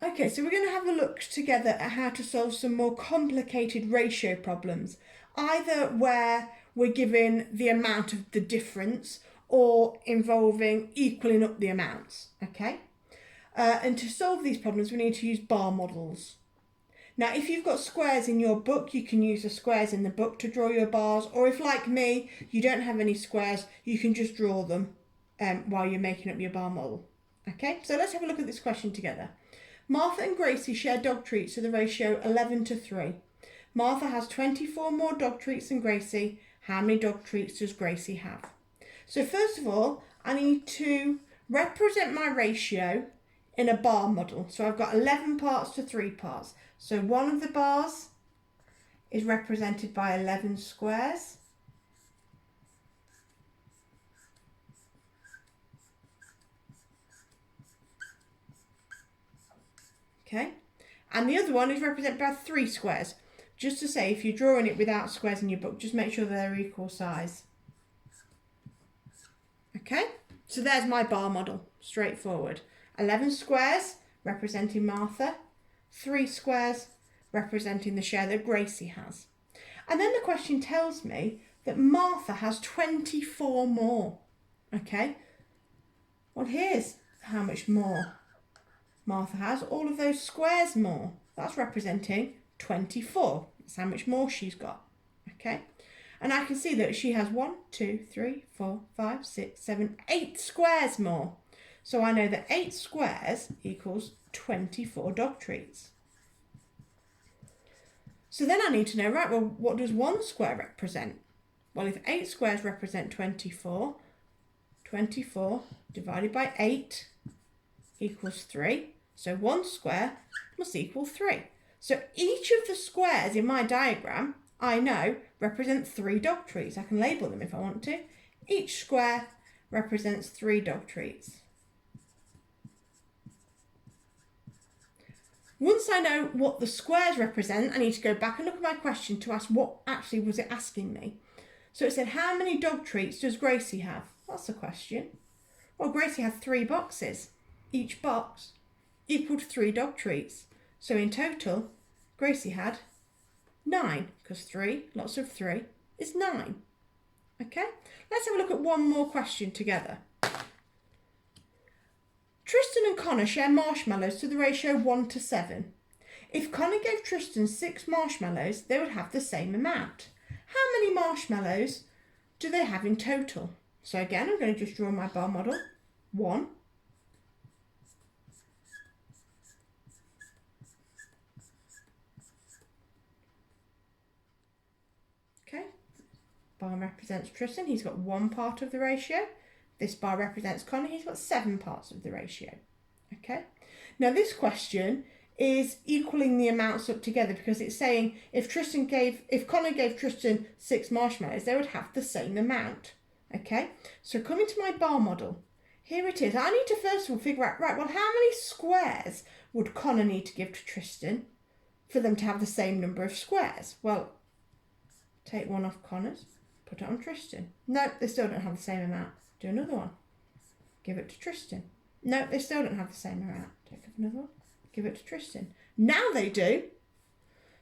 Okay, so we're going to have a look together at how to solve some more complicated ratio problems, either where we're given the amount of the difference or involving equaling up the amounts, okay? And to solve these problems, we need to use bar models. Now, if you've got squares in your book, you can use the squares in the book to draw your bars, or if, like me, you don't have any squares, you can just draw them while you're making up your bar model. Okay, so let's have a look at this question together. Martha and Gracie share dog treats to the ratio 11:3. Martha has 24 more dog treats than Gracie. How many dog treats does Gracie have? So first of all, I need to represent my ratio in a bar model. So I've got 11 parts to 3 parts. So one of the bars is represented by 11 squares. Okay, and the other one is represented by 3 squares. Just to say, if you're drawing it without squares in your book, just make sure they're equal size. Okay, so there's my bar model, straightforward. 11 squares representing Martha, 3 squares representing the share that Gracie has. And then the question tells me that Martha has 24 more. Okay, well, here's how much more Martha has. All of those squares more. That's representing 24. That's how much more she's got. Okay, and I can see that she has 1, 2, 3, 4, 5, 6, 7, 8 squares more. So I know that 8 squares equals 24 dog treats. So then I need to know, right, well, what does 1 square represent? Well, if 8 squares represent 24, 24 divided by 8 equals 3. So 1 square must equal 3. So each of the squares in my diagram, I know, represent 3 dog treats. I can label them if I want to. Each square represents 3 dog treats. Once I know what the squares represent, I need to go back and look at my question to ask what actually was it asking me. So it said, how many dog treats does Gracie have? That's the question. Well, Gracie had 3 boxes. Each box equaled 3 dog treats. So in total, Gracie had 9, because 3, lots of 3, is 9. Okay, let's have a look at one more question together. Tristan and Connor share marshmallows to the ratio 1:7. If Connor gave Tristan 6 marshmallows, they would have the same amount. How many marshmallows do they have in total? So again, I'm going to just draw my bar model. 1. Okay, bar represents Tristan, he's got 1 part of the ratio. This bar represents Connor, he's got 7 parts of the ratio. Okay, now this question is equaling the amounts up together because it's saying if Connor gave Tristan 6 marshmallows, they would have the same amount. Okay, so coming to my bar model, here it is. I need to first of all figure out, right, well, how many squares would Connor need to give to Tristan for them to have the same number of squares? Well, take 1 off Connor's, put it on Tristan. No, they still don't have the same amount. Do another one. Give it to Tristan. No, they still don't have the same amount. Take up another one. Give it to Tristan. Now they do.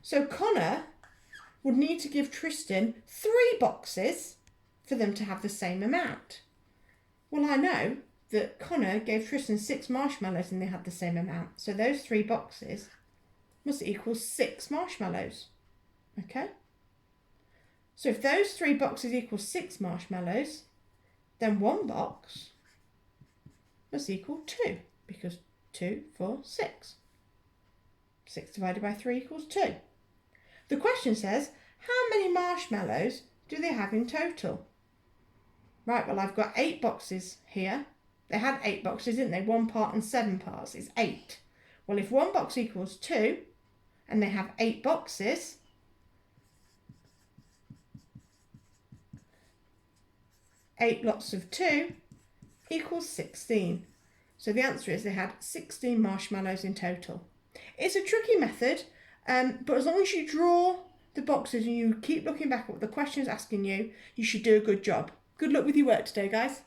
So Connor would need to give Tristan 3 boxes for them to have the same amount. Well, I know that Connor gave Tristan 6 marshmallows and they had the same amount. So those 3 boxes must equal 6 marshmallows. Okay? So if those 3 boxes equal 6 marshmallows, then 1 box must equal 2, because 2, 4, 6. 6 divided by 3 equals 2. The question says, how many marshmallows do they have in total? Right, well, I've got 8 boxes here. They had 8 boxes, didn't they? 1 part and 7 parts is 8. Well, if 1 box equals 2, and they have 8 boxes, eight lots of 2 equals 16. So the answer is they had 16 marshmallows in total. It's a tricky method, but as long as you draw the boxes and you keep looking back at what the question is asking you, you should do a good job. Good luck with your work today, guys.